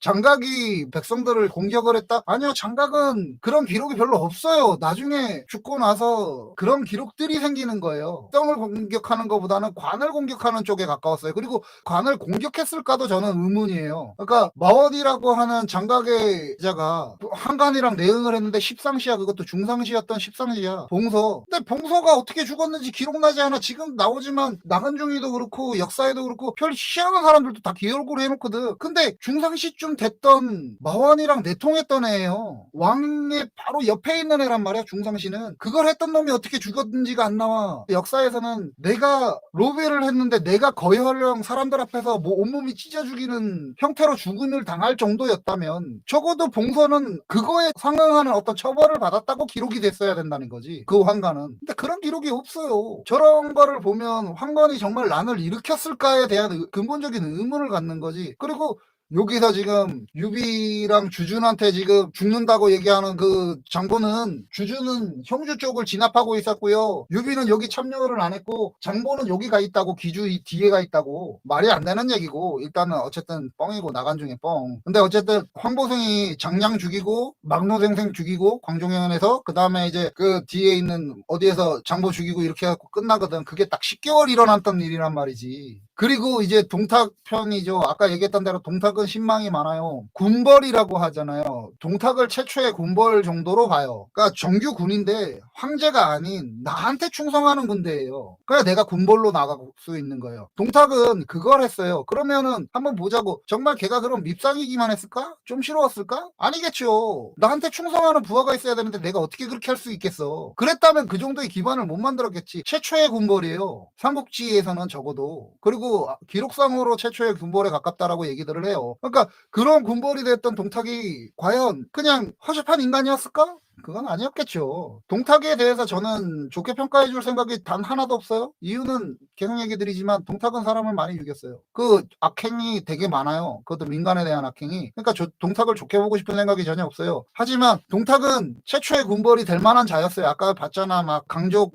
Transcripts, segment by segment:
장각이 백성들을 공격을 했다? 아니요, 장각은 그런 기록이 별로 없어요. 나중에 죽고 나서 그런 기록들이 생기는 거예요. 성을 공격하는 것보다는 관을 공격하는 쪽에 가까웠어요. 그리고 관을 공격했을까도 저는 의문이에요. 그러니까 마원이라고 하는 장각의 자가 한간이랑 내응을 했는데 십상시야, 그것도 중상시였던 십상시야, 봉서. 근데 봉서가 어떻게 죽었는지 기록나지 않아. 지금 나오지만 나간중이도 그렇고 역사에도 그렇고 별 희한한 사람들도 다 기록을 해놓거든. 근데 중상시쯤 됐던 마원이랑 내통했던 애예요. 왕의 바로 옆에 있는 애란 말이야. 중상시는 그걸 했던 놈이 어떻게 죽었는지가 안 나와. 역사에서는 내가 로비를 했는데 내가 거열령 사람들 앞에서 뭐 온몸이 찢어 죽이는 형태로 죽음을 당할 정도였다면 적어도 봉서는 그거에 상응하는 어떤 처벌을 받았다고 기록이 됐어야 된다는 거지, 그 황관은. 근데 그런 기록이 없어요. 저런 거를 보면 황관이 정말 난을 일으켰을까에 대한 근본적인 의문을 갖는 거지. 그리고 여기서 지금 유비랑 주준한테 지금 죽는다고 얘기하는 그 장보는, 주준은 형주 쪽을 진압하고 있었고요. 유비는 여기 참여를 안 했고 장보는 여기 가 있다고, 기주 이 뒤에 가 있다고. 말이 안 되는 얘기고, 일단은 어쨌든 뻥이고 나간중에 뻥. 근데 어쨌든 황보승이 장량 죽이고 막노생생 죽이고 광종현에서, 그 다음에 이제 그 뒤에 있는 어디에서 장보 죽이고 이렇게 해갖고 끝나거든. 그게 딱 10개월 일어났던 일이란 말이지. 그리고 이제 동탁 편이죠. 아까 얘기했던 대로 동탁은 신망이 많아요. 군벌이라고 하잖아요. 동탁을 최초의 군벌 정도로 봐요. 그러니까 정규 군인데 황제가 아닌 나한테 충성하는 군대예요. 그래야 내가 군벌로 나갈 수 있는 거예요. 동탁은 그걸 했어요. 그러면은 한번 보자고. 정말 걔가 그럼 밉상이기만 했을까? 좀 싫어했을까? 아니겠죠. 나한테 충성하는 부하가 있어야 되는데 내가 어떻게 그렇게 할 수 있겠어. 그랬다면 그 정도의 기반을 못 만들었겠지. 최초의 군벌이에요. 삼국지에서는 적어도. 그리고 기록상으로 최초의 군벌에 가깝다라고 얘기들을 해요. 그러니까 그런 군벌이 됐던 동탁이 과연 그냥 허접한 인간이었을까? 그건 아니었겠죠. 동탁에 대해서 저는 좋게 평가해 줄 생각이 단 하나도 없어요. 이유는 계속 얘기 드리지만 동탁은 사람을 많이 죽였어요. 그 악행이 되게 많아요. 그것도 민간에 대한 악행이. 그러니까 동탁을 좋게 보고 싶은 생각이 전혀 없어요. 하지만 동탁은 최초의 군벌이 될 만한 자였어요. 아까 봤잖아. 막 강족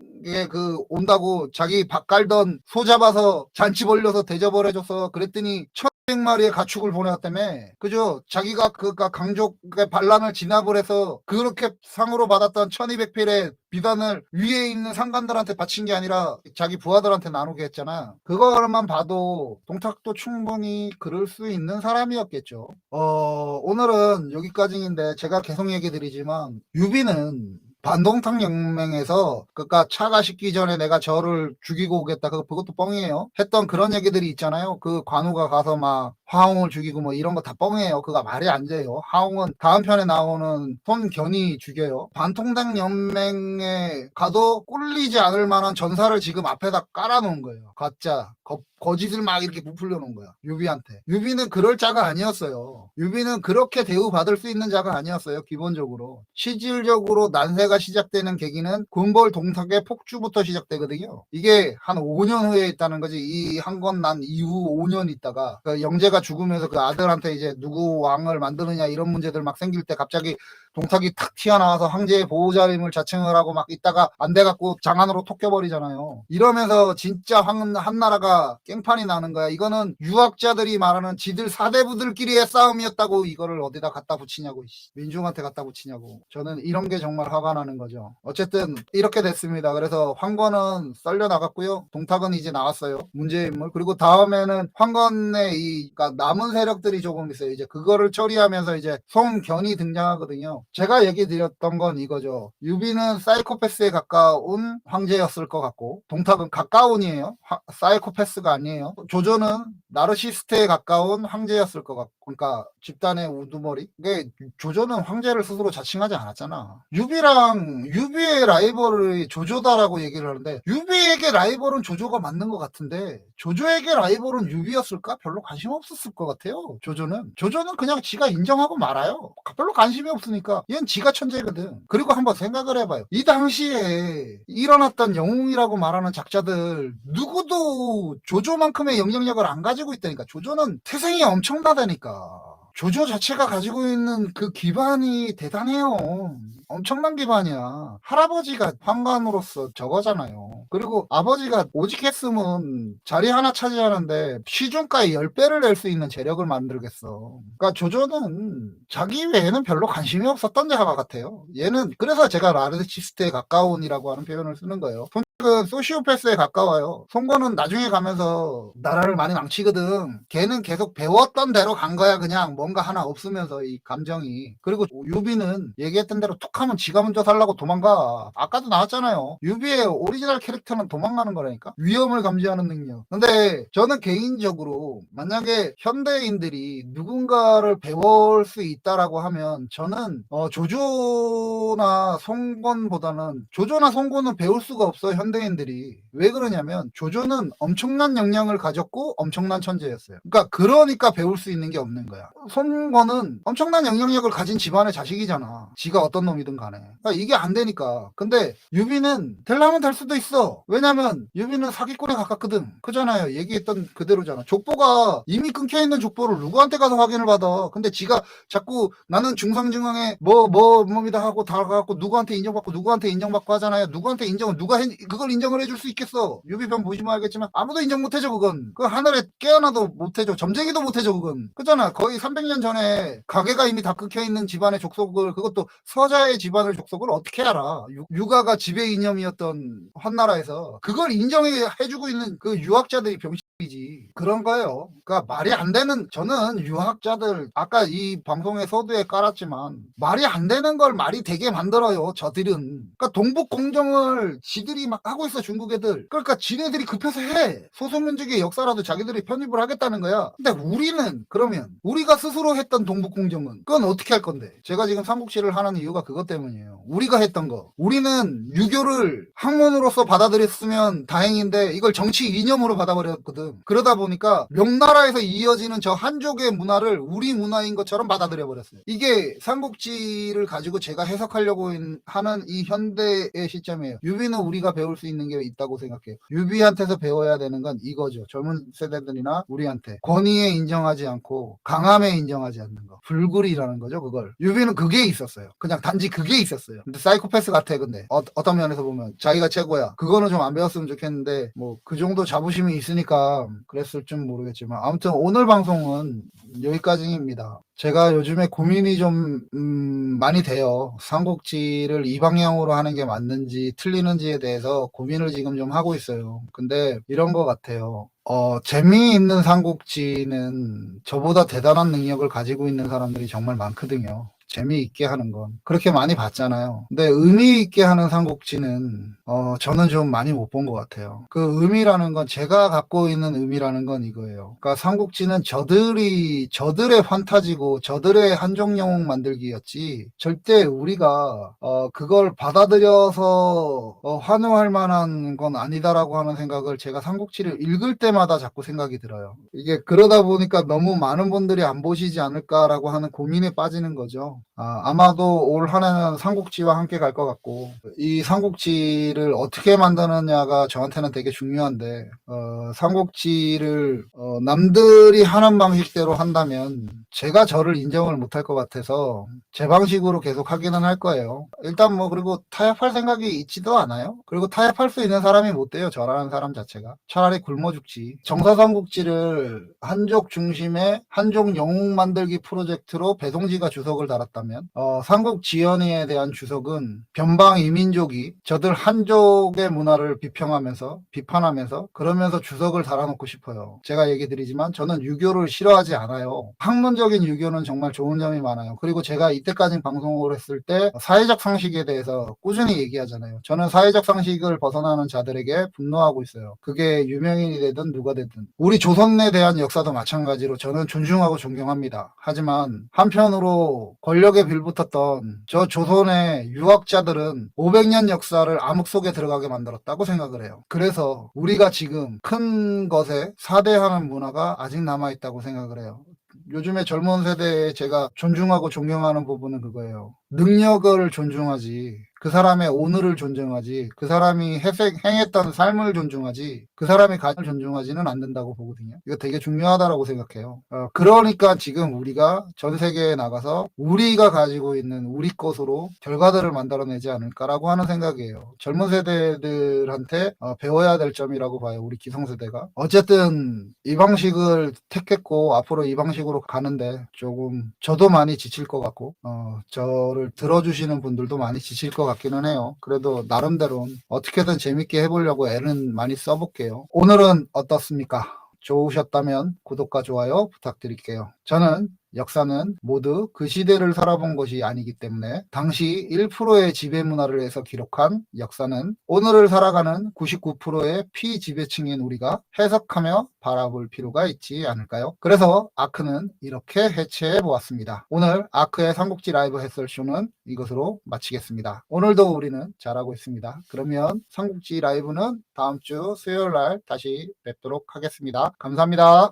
그 온다고 자기 밥 깔던 소 잡아서 잔치 벌려서 대접을 해줘서 그랬더니 1,200마리의 가축을 보내왔다며. 그죠? 자기가 그 강족의 반란을 진압을 해서 그렇게 상으로 받았던 1,200필의 비단을 위에 있는 상관들한테 바친 게 아니라 자기 부하들한테 나누게 했잖아. 그거만 봐도 동탁도 충분히 그럴 수 있는 사람이었겠죠. 오늘은 여기까지인데 제가 계속 얘기 드리지만 유비는 반동탁 영맹에서 그니까 차가 식기 전에 내가 저를 죽이고 오겠다, 그것도 뻥이에요. 했던 그런 얘기들이 있잖아요. 그 관우가 가서 막 화홍을 죽이고 뭐 이런 거 다 뻥이에요. 그거 말이 안 돼요. 화홍은 다음 편에 나오는 손견이 죽여요. 반통당 연맹에 가도 꿀리지 않을 만한 전사를 지금 앞에다 깔아놓은 거예요. 가짜 거짓을 막 이렇게 부풀려 놓은 거야, 유비한테. 유비는 그럴 자가 아니었어요. 유비는 그렇게 대우받을 수 있는 자가 아니었어요. 기본적으로 실질적으로 난세가 시작되는 계기는 군벌 동탁의 폭주부터 시작되거든요. 이게 한 5년 후에 있다는 거지. 이 한 건 난 이후 5년 있다가 그 영재가 죽으면서 그 아들한테 이제 누구 왕을 만드느냐 이런 문제들 막 생길 때 갑자기 동탁이 탁 튀어나와서 황제의 보호자임을 자칭을 하고 막 있다가 안 돼갖고 장안으로 톡 껴버리잖아요. 이러면서 진짜 한나라가 깽판이 나는 거야. 이거는 유학자들이 말하는 지들 사대부들끼리의 싸움이었다고 이거를 어디다 갖다 붙이냐고, 민중한테 갖다 붙이냐고. 저는 이런 게 정말 화가 나는 거죠. 어쨌든 이렇게 됐습니다. 그래서 황건은 썰려 나갔고요. 동탁은 이제 나왔어요. 문제의 인물. 그리고 다음에는 황건의 그러니까 남은 세력들이 조금 있어요. 이제 그거를 처리하면서 이제 송견이 등장하거든요. 제가 얘기 드렸던 건 이거죠. 유비는 사이코패스에 가까운 황제였을 것 같고 동탁은 가까운이에요. 사이코패스가 아니에요. 조조는 나르시스트에 가까운 황제였을 것 같고, 그러니까 집단의 우두머리. 이게 조조는 황제를 스스로 자칭하지 않았잖아. 유비의 라이벌이 조조다라고 얘기를 하는데 유비에게 라이벌은 조조가 맞는 것 같은데 조조에게 라이벌은 유비였을까? 별로 관심 없었을 것 같아요. 조조는 그냥 지가 인정하고 말아요. 별로 관심이 없으니까. 얘는 지가 천재거든. 그리고 한번 생각을 해봐요. 이 당시에 일어났던 영웅이라고 말하는 작자들 누구도 조조만큼의 영향력을 안 가지고 있다니까. 조조는 태생이 엄청나다니까. 조조 자체가 가지고 있는 그 기반이 대단해요. 엄청난 기반이야. 할아버지가 황관으로서 저거잖아요. 그리고 아버지가 오직 했으면 자리 하나 차지하는데 시중가의 10배를 낼 수 있는 재력을 만들겠어. 그러니까 조조는 자기 외에는 별로 관심이 없었던 자가 같아요. 얘는 그래서 제가 나르시스트에 가까운이라고 하는 표현을 쓰는 거예요. 손익은 소시오패스에 가까워요. 송건은 나중에 가면서 나라를 많이 망치거든. 걔는 계속 배웠던 대로 간 거야. 그냥 뭔가 하나 없으면서 이 감정이. 그리고 유비는 얘기했던 대로 툭 하면 지가 먼저 살라고 도망가. 아까도 나왔잖아요. 유비의 오리지널 캐릭터는 도망가는 거라니까. 위험을 감지하는 능력. 근데 저는 개인적으로 만약에 현대인들이 누군가를 배울 수 있다라고 하면 저는 조조나 송건보다는 조조나 송건은 배울 수가 없어 현대인들이. 왜 그러냐면 조조는 엄청난 역량을 가졌고 엄청난 천재였어요. 그러니까 배울 수 있는 게 없는 거야. 송건은 엄청난 영향력을 가진 집안의 자식이잖아. 지가 어떤 놈이든 간에. 그러니까 이게 안 되니까. 근데 유비는 되려면 될 수도 있어. 왜냐면 유비는 사기꾼에 가깝거든. 그잖아요. 얘기했던 그대로잖아. 족보가 이미 끊겨있는 족보를 누구한테 가서 확인을 받아. 근데 지가 자꾸 나는 중상증왕에 뭐이다 하고 다 가갖고 누구한테 인정받고 누구한테 인정받고 하잖아요. 누구한테 인정을 그걸 인정을 해줄 수 있겠어. 유비편 보시면 알겠지만 아무도 인정 못해줘. 그건 그 하늘에 깨어나도 못해줘. 점쟁이도 못해줘. 그건 그잖아. 거의 300년 전에 가게가 이미 다 끊겨있는 집안의 족속을, 그것도 서자의 집안의 족속을 어떻게 알아. 육아가 지배 이념이었던 한나라에서 그걸 인정해주고 있는 그 유학자들이 병신이지. 그런 거예요. 그러니까 말이 안 되는, 저는 유학자들 아까 이 방송의 서두에 깔았지만 말이 안 되는 걸 말이 되게 만들어요. 저들은. 그러니까 동북공정을 지들이 막 하고 있어. 중국 애들. 그러니까 지네들이 급해서 해. 소수민족의 역사라도 자기들이 편입을 하겠다는 거야. 근데 우리는 그러면 우리가 스스로 했던 동북공정은 그건 어떻게 할 건데? 제가 지금 삼국지를 하는 이유가 그것 때문이에요. 우리가 했던 거. 우리는 유교를 학문으로서 받아들였으면 다행인데 이걸 정치 이념으로 받아버렸거든. 그러다 보니까 명나라에서 이어지는 저 한족의 문화를 우리 문화인 것처럼 받아들여 버렸어요. 이게 삼국지를 가지고 제가 해석하려고 하는 이 현대의 시점이에요. 유비는 우리가 배울 수 있는 게 있다고 생각해요. 유비한테서 배워야 되는 건 이거죠. 젊은 세대들이나 우리한테 권위에 인정하지 않고 강함에 인정하지 않는 거. 불굴이라는 거죠. 그걸. 유비는 그게 있었어요. 그냥 단지 그게 있었어요. 근데 사이코패스 같아. 근데 어떤 면에서 보면 자기가 최고야. 그거는 좀 안 배웠으면 좋겠는데 뭐 그 정도 자부심이 있으니까 그랬을 줄 모르겠지만 아무튼 오늘 방송은 여기까지입니다. 제가 요즘에 고민이 좀 많이 돼요. 삼국지를 이 방향으로 하는 게 맞는지 틀리는지에 대해서 고민을 지금 좀 하고 있어요. 근데 이런 것 같아요. 재미있는 삼국지는 저보다 대단한 능력을 가지고 있는 사람들이 정말 많거든요. 재미있게 하는 건. 그렇게 많이 봤잖아요. 근데 의미있게 하는 삼국지는, 저는 좀 많이 못 본 것 같아요. 그 의미라는 건, 제가 갖고 있는 의미라는 건 이거예요. 그러니까 삼국지는 저들의 판타지고, 저들의 한정 영웅 만들기였지, 절대 우리가, 그걸 받아들여서, 환호할 만한 건 아니다라고 하는 생각을 제가 삼국지를 읽을 때마다 자꾸 생각이 들어요. 이게 그러다 보니까 너무 많은 분들이 안 보시지 않을까라고 하는 고민에 빠지는 거죠. 아마도 올 한 해는 삼국지와 함께 갈 것 같고, 이 삼국지를 어떻게 만드느냐가 저한테는 되게 중요한데, 삼국지를 남들이 하는 방식대로 한다면 제가 저를 인정을 못할 것 같아서 제 방식으로 계속 하기는 할 거예요. 일단 뭐 그리고 타협할 생각이 있지도 않아요. 그리고 타협할 수 있는 사람이 못 돼요. 저라는 사람 자체가. 차라리 굶어 죽지. 정사삼국지를 한족 중심의 한족 영웅 만들기 프로젝트로 배송지가 주석을 달았다면 삼국지연의에 대한 주석은 변방 이민족이 저들 한족의 문화를 비판하면서 그러면서 주석을 달아놓고 싶어요. 제가 얘기 드리지만 저는 유교를 싫어하지 않아요. 학문적인 유교는 정말 좋은 점이 많아요. 그리고 제가 이때까지 방송을 했을 때 사회적 상식에 대해서 꾸준히 얘기하잖아요. 저는 사회적 상식을 벗어나는 자들에게 분노하고 있어요. 그게 유명인이 되든 누가 되든. 우리 조선에 대한 역사도 마찬가지로 저는 존중하고 존경합니다. 하지만 한편으로 권력에 빌붙었던 저 조선의 유학자들은 500년 역사를 암흑 속에 들어가게 만들었다고 생각을 해요. 그래서 우리가 지금 큰 것에 사대하는 문화가 아직 남아있다고 생각을 해요. 요즘에 젊은 세대에 제가 존중하고 존경하는 부분은 그거예요. 능력을 존중하지, 그 사람의 오늘을 존중하지, 그 사람이 행했던 삶을 존중하지, 그 사람의 가치를 존중하지는 않는다고 보거든요. 이거 되게 중요하다라고 생각해요. 그러니까 지금 우리가 전 세계에 나가서 우리가 가지고 있는 우리 것으로 결과들을 만들어내지 않을까라고 하는 생각이에요. 젊은 세대들한테 배워야 될 점이라고 봐요. 우리 기성세대가. 어쨌든 이 방식을 택했고 앞으로 이 방식으로 가는데 조금 저도 많이 지칠 것 같고 저를 들어주시는 분들도 많이 지칠 것 같기는 해요. 그래도 나름대로 어떻게든 재밌게 해보려고 애는 많이 써볼게요. 오늘은 어떻습니까? 좋으셨다면 구독과 좋아요 부탁드릴게요. 저는 역사는 모두 그 시대를 살아본 것이 아니기 때문에 당시 1%의 지배 문화를 해서 기록한 역사는 오늘을 살아가는 99%의 피지배층인 우리가 해석하며 바라볼 필요가 있지 않을까요? 그래서 아크는 이렇게 해체해 보았습니다. 오늘 아크의 삼국지 라이브 해설쇼는 이것으로 마치겠습니다. 오늘도 우리는 잘하고 있습니다. 그러면 삼국지 라이브는 다음 주 수요일 날 다시 뵙도록 하겠습니다. 감사합니다.